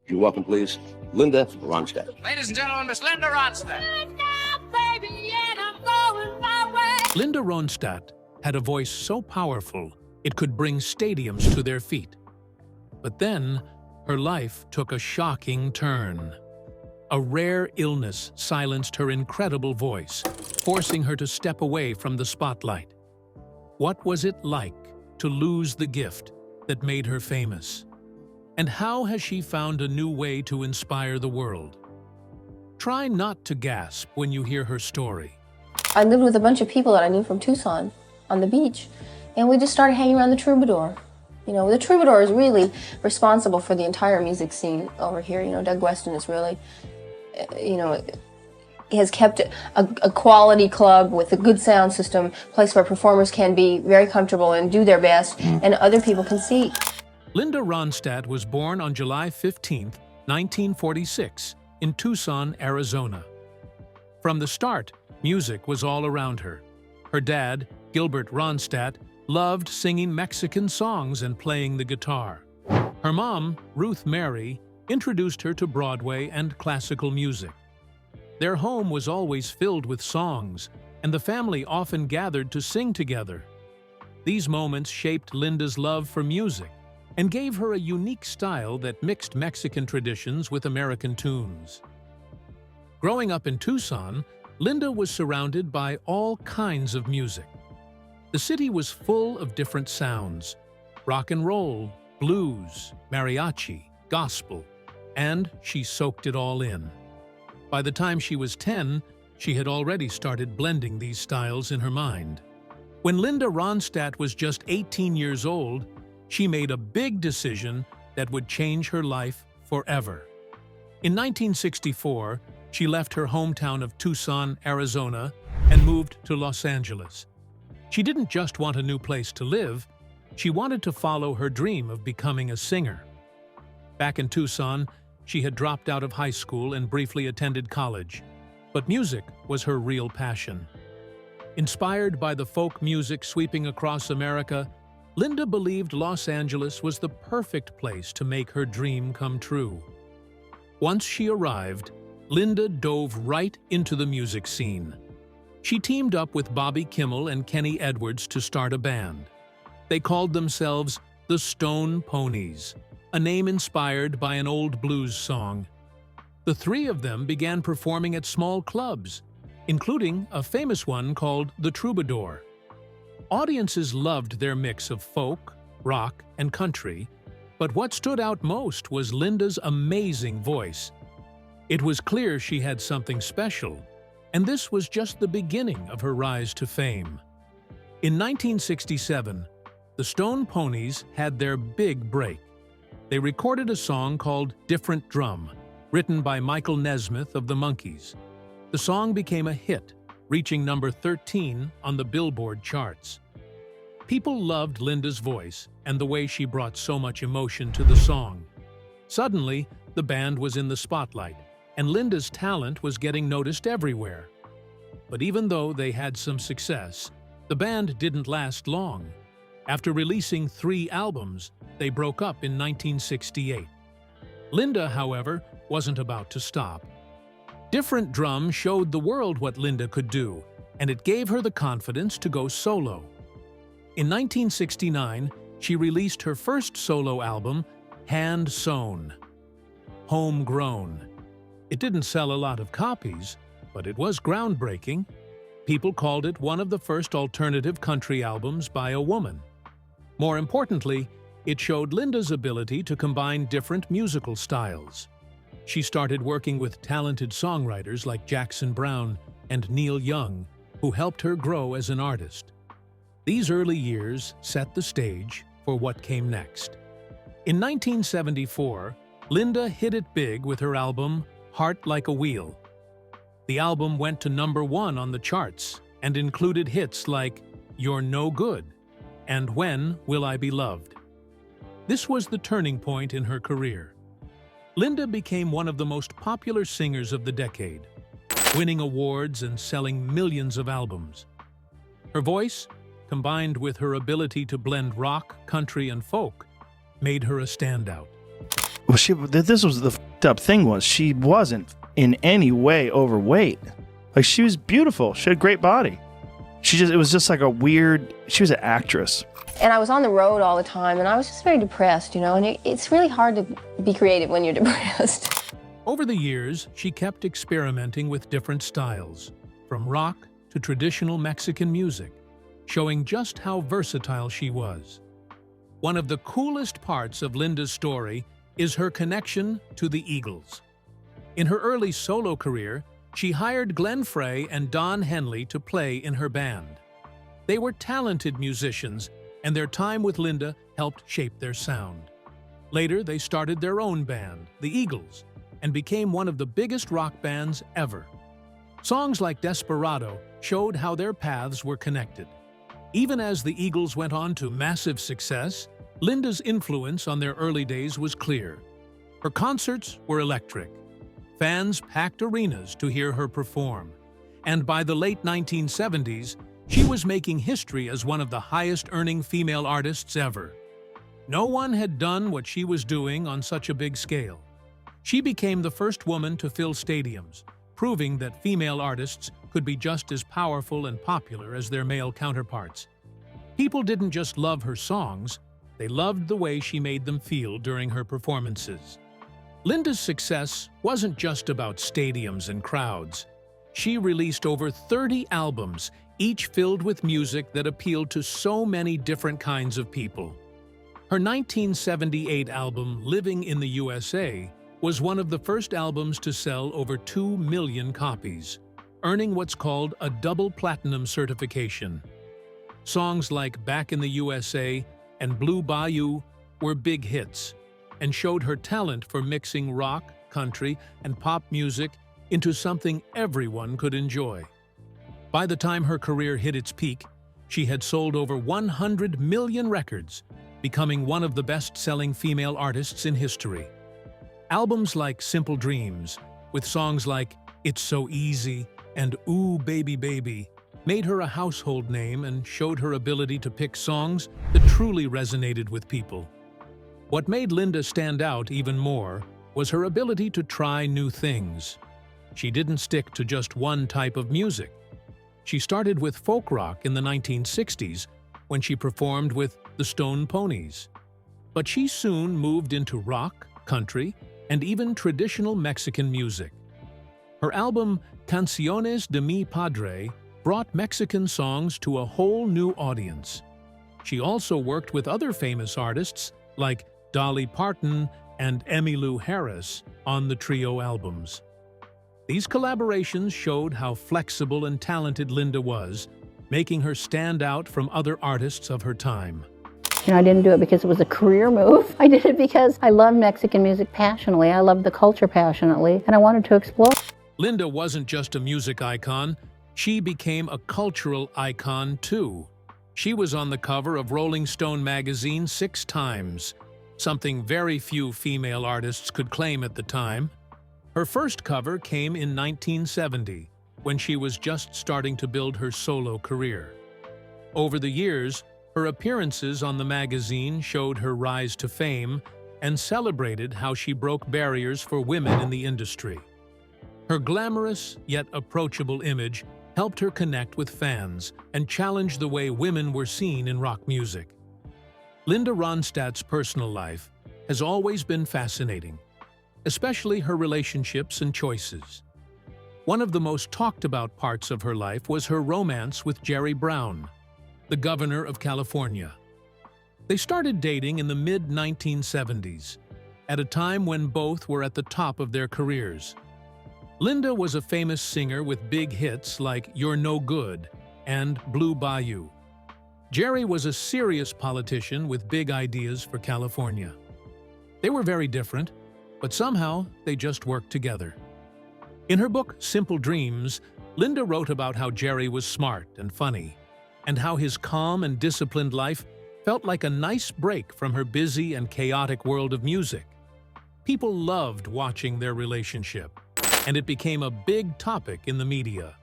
You welcome, please, Linda Ronstadt. Ladies and gentlemen, Miss Linda Ronstadt. Linda Ronstadt had a voice so powerful it could bring stadiums to their feet. But then, her life took a shocking turn. A rare illness silenced her incredible voice, forcing her to step away from the spotlight. What was it like to lose the gift that made her famous? And how has she found a new way to inspire the world? Try not to gasp when you hear her story. I lived with a bunch of people that I knew from Tucson on the beach, and we just started hanging around the Troubadour. You know, the Troubadour is really responsible for the entire music scene over here. You know, Doug Weston is really, has kept a quality club with a good sound system, place where performers can be very comfortable and do their best, and other people can see. Linda Ronstadt was born on July 15, 1946, in Tucson, Arizona. From the start, music was all around her. Her dad, Gilbert Ronstadt, loved singing Mexican songs and playing the guitar. Her mom, Ruth Mary, introduced her to Broadway and classical music. Their home was always filled with songs, and the family often gathered to sing together. These moments shaped Linda's love for music and gave her a unique style that mixed Mexican traditions with American tunes. Growing up in Tucson, Linda was surrounded by all kinds of music. The city was full of different sounds: rock and roll, blues, mariachi, gospel, and she soaked it all in. By the time she was 10, she had already started blending these styles in her mind. When Linda Ronstadt was just 18 years old, she made a big decision that would change her life forever. In 1964, she left her hometown of Tucson, Arizona, and moved to Los Angeles. She didn't just want a new place to live, she wanted to follow her dream of becoming a singer. Back in Tucson, she had dropped out of high school and briefly attended college, but music was her real passion. Inspired by the folk music sweeping across America, Linda believed Los Angeles was the perfect place to make her dream come true. Once she arrived, Linda dove right into the music scene. She teamed up with Bobby Kimmel and Kenny Edwards to start a band. They called themselves the Stone Poneys, a name inspired by an old blues song. The three of them began performing at small clubs, including a famous one called the Troubadour. Audiences loved their mix of folk, rock, and country, but what stood out most was Linda's amazing voice. It was clear she had something special, and this was just the beginning of her rise to fame. In 1967, the Stone Poneys had their big break. They recorded a song called Different Drum, written by Michael Nesmith of the Monkees. The song became a hit, reaching number 13 on the Billboard charts. People loved Linda's voice and the way she brought so much emotion to the song. Suddenly, the band was in the spotlight, and Linda's talent was getting noticed everywhere. But even though they had some success, the band didn't last long. After releasing 3 albums, they broke up in 1968. Linda, however, wasn't about to stop. Different Drum showed the world what Linda could do, and it gave her the confidence to go solo. In 1969, she released her first solo album, Hand Sewn. Homegrown. It didn't sell a lot of copies, but it was groundbreaking. People called it one of the first alternative country albums by a woman. More importantly, it showed Linda's ability to combine different musical styles. She started working with talented songwriters like Jackson Browne and Neil Young, who helped her grow as an artist. These early years set the stage for what came next. In 1974, Linda hit it big with her album, Heart Like a Wheel. The album went to number 1 on the charts and included hits like You're No Good and When Will I Be Loved. This was the turning point in her career. Linda became one of the most popular singers of the decade, winning awards and selling millions of albums. Her voice, combined with her ability to blend rock, country, and folk, made her a standout. Well, this was the fucked up thing was she wasn't in any way overweight. Like, she was beautiful. She had a great body. It was just like a weird, she was an actress. And I was on the road all the time, and I was just very depressed, you know, and it's really hard to be creative when you're depressed. Over the years, she kept experimenting with different styles, from rock to traditional Mexican music, showing just how versatile she was. One of the coolest parts of Linda's story is her connection to the Eagles. In her early solo career, she hired Glenn Frey and Don Henley to play in her band. They were talented musicians, and their time with Linda helped shape their sound. Later, they started their own band, the Eagles, and became one of the biggest rock bands ever. Songs like Desperado showed how their paths were connected. Even as the Eagles went on to massive success, Linda's influence on their early days was clear. Her concerts were electric. Fans packed arenas to hear her perform. And by the late 1970s, she was making history as one of the highest-earning female artists ever. No one had done what she was doing on such a big scale. She became the first woman to fill stadiums, proving that female artists could be just as powerful and popular as their male counterparts. People didn't just love her songs, they loved the way she made them feel during her performances. Linda's success wasn't just about stadiums and crowds. She released over 30 albums, each filled with music that appealed to so many different kinds of people. Her 1978 album, Living in the USA, was one of the first albums to sell over 2 million copies, earning what's called a double platinum certification. Songs like Back in the USA and Blue Bayou were big hits and showed her talent for mixing rock, country, and pop music into something everyone could enjoy. By the time her career hit its peak, she had sold over 100 million records, becoming one of the best-selling female artists in history. Albums like Simple Dreams, with songs like It's So Easy and Ooh Baby Baby, made her a household name and showed her ability to pick songs that truly resonated with people. What made Linda stand out even more was her ability to try new things. She didn't stick to just one type of music. She started with folk rock in the 1960s when she performed with the Stone Poneys. But she soon moved into rock, country, and even traditional Mexican music. Her album Canciones de Mi Padre brought Mexican songs to a whole new audience. She also worked with other famous artists like Dolly Parton and Emmylou Harris on the trio albums. These collaborations showed how flexible and talented Linda was, making her stand out from other artists of her time. You know, I didn't do it because it was a career move. I did it because I love Mexican music passionately, I love the culture passionately, and I wanted to explore. Linda wasn't just a music icon, she became a cultural icon too. She was on the cover of Rolling Stone magazine 6 times, something very few female artists could claim at the time. Her first cover came in 1970, when she was just starting to build her solo career. Over the years, her appearances on the magazine showed her rise to fame and celebrated how she broke barriers for women in the industry. Her glamorous yet approachable image helped her connect with fans and challenge the way women were seen in rock music. Linda Ronstadt's personal life has always been fascinating, especially her relationships and choices. One of the most talked about parts of her life was her romance with Jerry Brown, the governor of California. They started dating in the mid-1970s, at a time when both were at the top of their careers. Linda was a famous singer with big hits like You're No Good and Blue Bayou. Jerry was a serious politician with big ideas for California. They were very different, but somehow they just worked together. In her book, Simple Dreams, Linda wrote about how Jerry was smart and funny, and how his calm and disciplined life felt like a nice break from her busy and chaotic world of music. People loved watching their relationship, and it became a big topic in the media.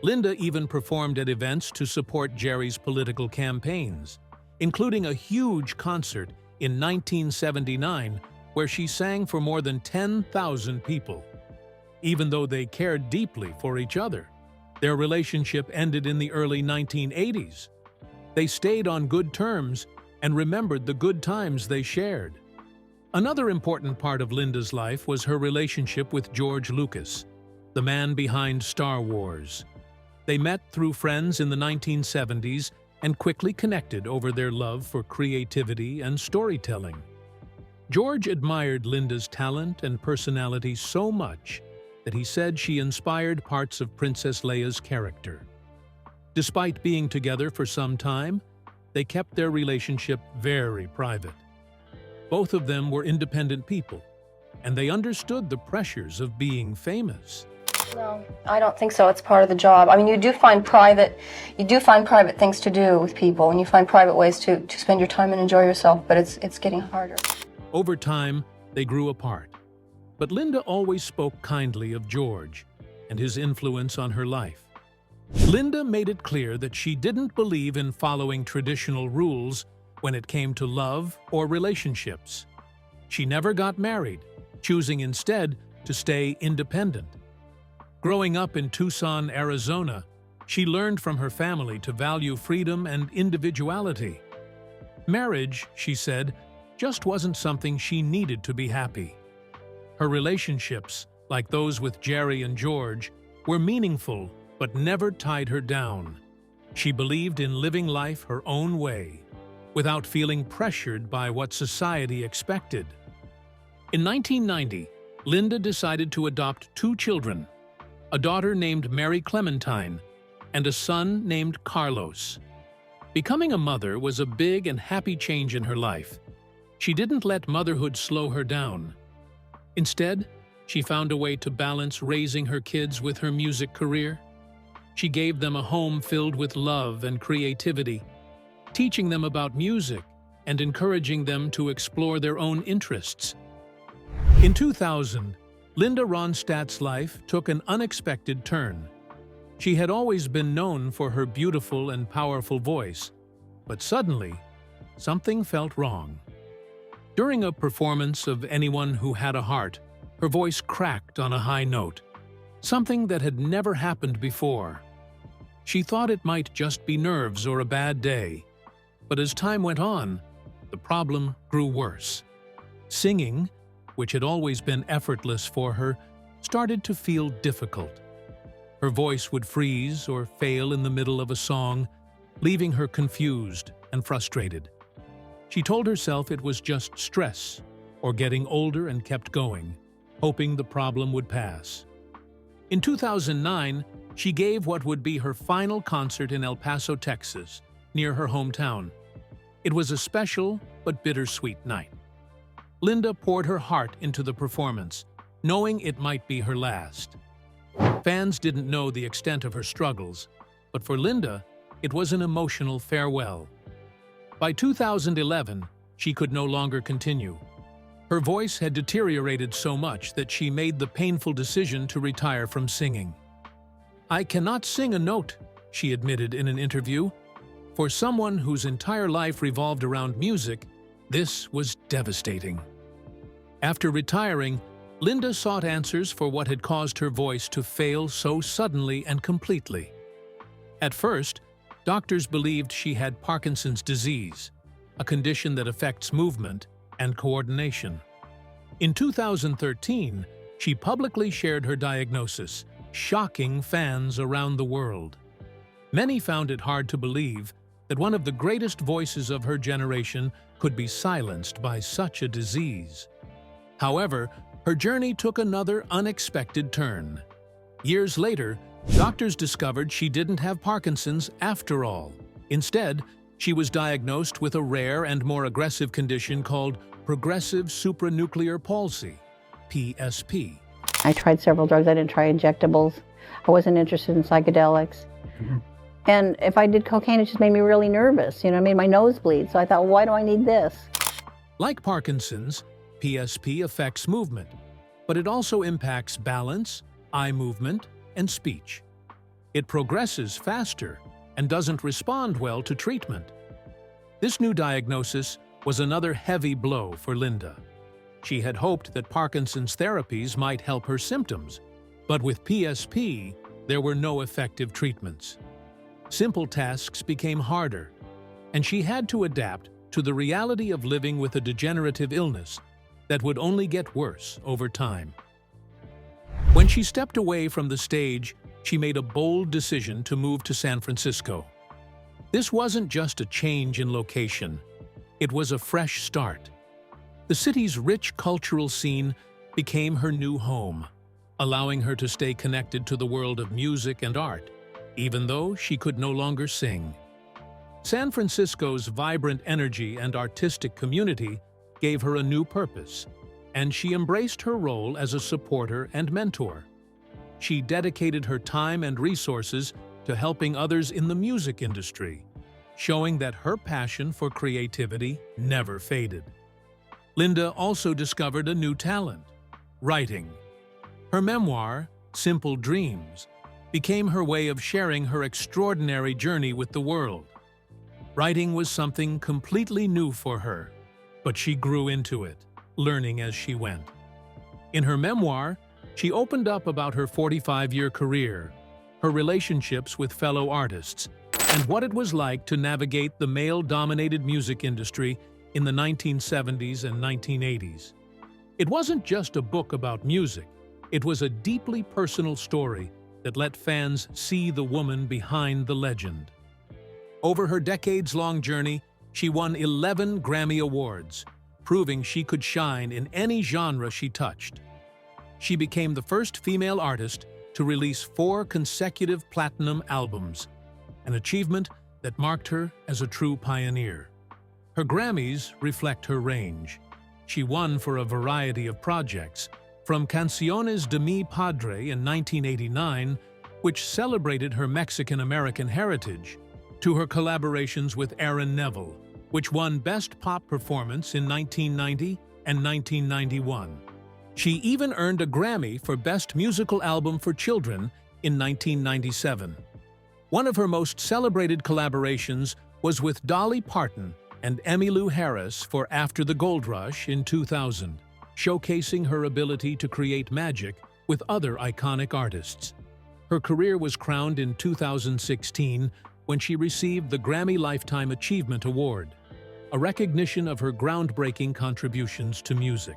Linda even performed at events to support Jerry's political campaigns, including a huge concert in 1979 where she sang for more than 10,000 people. Even though they cared deeply for each other, their relationship ended in the early 1980s. They stayed on good terms and remembered the good times they shared. Another important part of Linda's life was her relationship with George Lucas, the man behind Star Wars. They met through friends in the 1970s and quickly connected over their love for creativity and storytelling. George admired Linda's talent and personality so much that he said she inspired parts of Princess Leia's character. Despite being together for some time, they kept their relationship very private. Both of them were independent people, and they understood the pressures of being famous. No, I don't think so. It's part of the job. I mean, you do find private things to do with people, and you find private ways to spend your time and enjoy yourself, but it's getting harder. Over time, they grew apart. But Linda always spoke kindly of George and his influence on her life. Linda made it clear that she didn't believe in following traditional rules when it came to love or relationships. She never got married, choosing instead to stay independent. Growing up in Tucson, Arizona, she learned from her family to value freedom and individuality. Marriage, she said, just wasn't something she needed to be happy. Her relationships, like those with Jerry and George, were meaningful but never tied her down. She believed in living life her own way, without feeling pressured by what society expected. In 1990, Linda decided to adopt 2 children, a daughter named Mary Clementine and a son named Carlos. Becoming a mother was a big and happy change in her life. She didn't let motherhood slow her down. Instead, she found a way to balance raising her kids with her music career. She gave them a home filled with love and creativity, teaching them about music and encouraging them to explore their own interests. In 2000, Linda Ronstadt's life took an unexpected turn. She had always been known for her beautiful and powerful voice, but suddenly, something felt wrong. During a performance of Anyone Who Had a Heart, her voice cracked on a high note, something that had never happened before. She thought it might just be nerves or a bad day, but as time went on, the problem grew worse. Singing, which had always been effortless for her, started to feel difficult. Her voice would freeze or fail in the middle of a song, leaving her confused and frustrated. She told herself it was just stress or getting older and kept going, hoping the problem would pass. In 2009, she gave what would be her final concert in El Paso, Texas, near her hometown. It was a special but bittersweet night. Linda poured her heart into the performance, knowing it might be her last. Fans didn't know the extent of her struggles, but for Linda, it was an emotional farewell. By 2011, she could no longer continue. Her voice had deteriorated so much that she made the painful decision to retire from singing. "I cannot sing a note," she admitted in an interview. For someone whose entire life revolved around music, this was devastating. After retiring, Linda sought answers for what had caused her voice to fail so suddenly and completely. At first, doctors believed she had Parkinson's disease, a condition that affects movement and coordination. In 2013, she publicly shared her diagnosis, shocking fans around the world. Many found it hard to believe that one of the greatest voices of her generation could be silenced by such a disease. However, her journey took another unexpected turn. Years later, doctors discovered she didn't have Parkinson's after all. Instead, she was diagnosed with a rare and more aggressive condition called progressive supranuclear palsy, PSP. I tried several drugs. I didn't try injectables. I wasn't interested in psychedelics. And if I did cocaine, it just made me really nervous. It made my nose bleed. So I thought, why do I need this? Like Parkinson's, PSP affects movement, but it also impacts balance, eye movement, and speech. It progresses faster and doesn't respond well to treatment. This new diagnosis was another heavy blow for Linda. She had hoped that Parkinson's therapies might help her symptoms, but with PSP, there were no effective treatments. Simple tasks became harder, and she had to adapt to the reality of living with a degenerative illness that would only get worse over time. When she stepped away from the stage, she made a bold decision to move to San Francisco. This wasn't just a change in location, it was a fresh start. The city's rich cultural scene became her new home, allowing her to stay connected to the world of music and art, even though she could no longer sing. San Francisco's vibrant energy and artistic community gave her a new purpose, and she embraced her role as a supporter and mentor. She dedicated her time and resources to helping others in the music industry, showing that her passion for creativity never faded. Linda also discovered a new talent: writing. Her memoir, Simple Dreams, became her way of sharing her extraordinary journey with the world. Writing was something completely new for her, but she grew into it, learning as she went. In her memoir, she opened up about her 45-year career, her relationships with fellow artists, and what it was like to navigate the male-dominated music industry in the 1970s and 1980s. It wasn't just a book about music, it was a deeply personal story that let fans see the woman behind the legend. Over her decades-long journey, she won 11 Grammy Awards, proving she could shine in any genre she touched. She became the first female artist to release 4 consecutive platinum albums, an achievement that marked her as a true pioneer. Her Grammys reflect her range. She won for a variety of projects, from Canciones de mi Padre in 1989, which celebrated her Mexican-American heritage, to her collaborations with Aaron Neville, which won Best Pop Performance in 1990 and 1991. She even earned a Grammy for Best Musical Album for Children in 1997. One of her most celebrated collaborations was with Dolly Parton and Emmylou Harris for After the Gold Rush in 2000, showcasing her ability to create magic with other iconic artists. Her career was crowned in 2016 when she received the Grammy Lifetime Achievement Award, a recognition of her groundbreaking contributions to music.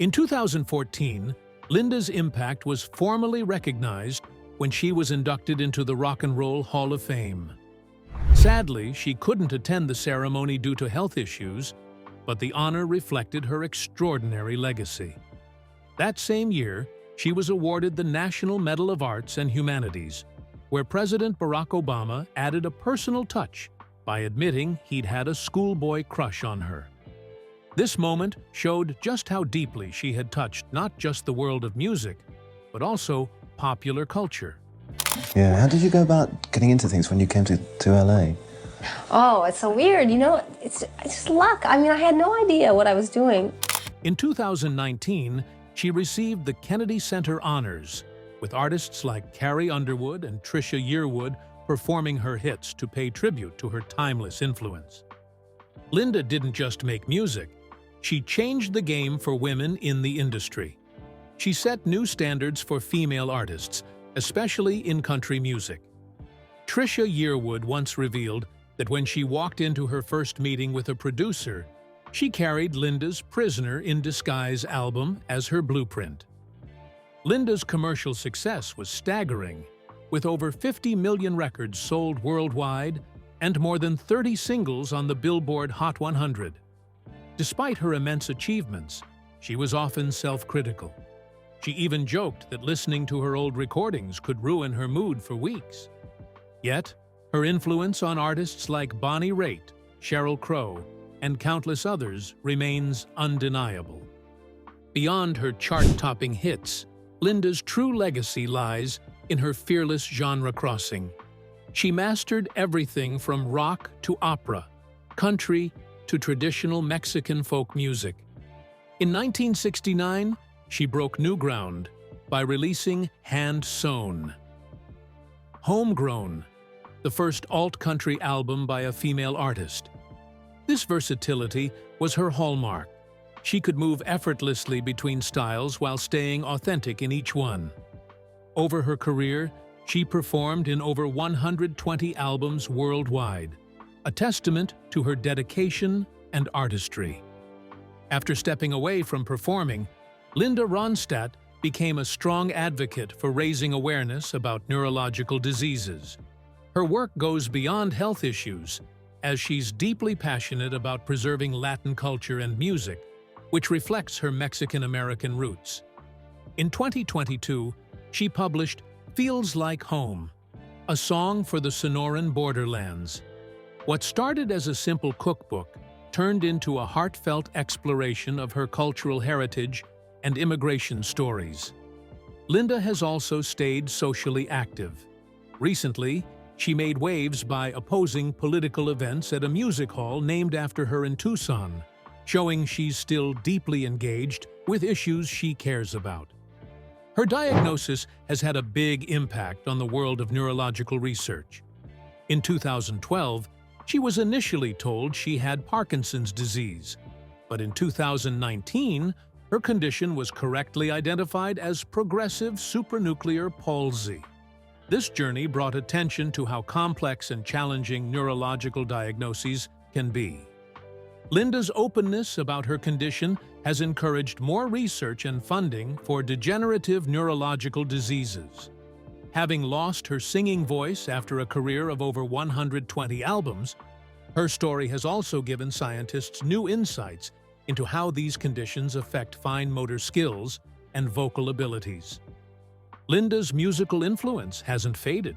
In 2014, Linda's impact was formally recognized when she was inducted into the Rock and Roll Hall of Fame. Sadly, she couldn't attend the ceremony due to health issues, but the honor reflected her extraordinary legacy. That same year, she was awarded the National Medal of Arts and Humanities, where President Barack Obama added a personal touch by admitting he'd had a schoolboy crush on her. This moment showed just how deeply she had touched not just the world of music, but also popular culture. Yeah, how did you go about getting into things when you came to LA? Oh, it's so weird, you know, it's just luck. I mean, I had no idea what I was doing. In 2019, she received the Kennedy Center Honors, with artists like Carrie Underwood and Trisha Yearwood performing her hits to pay tribute to her timeless influence. Linda didn't just make music, she changed the game for women in the industry. She set new standards for female artists, especially in country music. Trisha Yearwood once revealed that when she walked into her first meeting with a producer, she carried Linda's Prisoner in Disguise album as her blueprint. Linda's commercial success was staggering, with over 50 million records sold worldwide and more than 30 singles on the Billboard Hot 100. Despite her immense achievements, she was often self-critical. She even joked that listening to her old recordings could ruin her mood for weeks. Yet, her influence on artists like Bonnie Raitt, Sheryl Crow, and countless others remains undeniable. Beyond her chart-topping hits, Linda's true legacy lies in her fearless genre crossing. She mastered everything from rock to opera, country to traditional Mexican folk music. In 1969, she broke new ground by releasing Hand Sewn. Homegrown, the first alt-country album by a female artist. This versatility was her hallmark, She could move effortlessly between styles while staying authentic in each one. Over her career, she performed in over 120 albums worldwide, a testament to her dedication and artistry. After stepping away from performing, Linda Ronstadt became a strong advocate for raising awareness about neurological diseases. Her work goes beyond health issues, as she's deeply passionate about preserving Latin culture and music, which reflects her Mexican-American roots. In 2022, she published Feels Like Home, a song for the Sonoran borderlands. What started as a simple cookbook turned into a heartfelt exploration of her cultural heritage and immigration stories. Linda has also stayed socially active. Recently, she made waves by opposing political events at a music hall named after her in Tucson, showing she's still deeply engaged with issues she cares about. Her diagnosis has had a big impact on the world of neurological research. In 2012, she was initially told she had Parkinson's disease, but in 2019, her condition was correctly identified as progressive supranuclear palsy. This journey brought attention to how complex and challenging neurological diagnoses can be. Linda's openness about her condition has encouraged more research and funding for degenerative neurological diseases. Having lost her singing voice after a career of over 120 albums, her story has also given scientists new insights into how these conditions affect fine motor skills and vocal abilities. Linda's musical influence hasn't faded.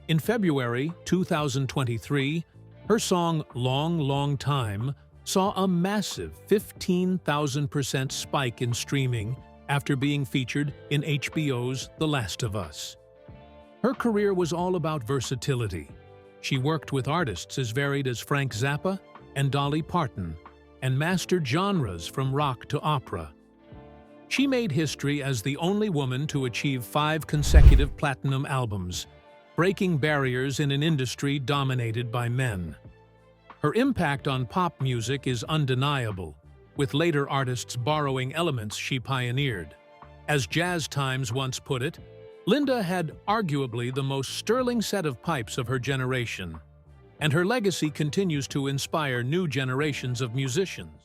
In February 2023, her song Long, Long Time saw a massive 15,000% spike in streaming after being featured in HBO's The Last of Us. Her career was all about versatility. She worked with artists as varied as Frank Zappa and Dolly Parton, and mastered genres from rock to opera. She made history as the only woman to achieve 5 consecutive platinum albums, breaking barriers in an industry dominated by men. Her impact on pop music is undeniable, with later artists borrowing elements she pioneered. As Jazz Times once put it, Linda had arguably the most sterling set of pipes of her generation, and her legacy continues to inspire new generations of musicians.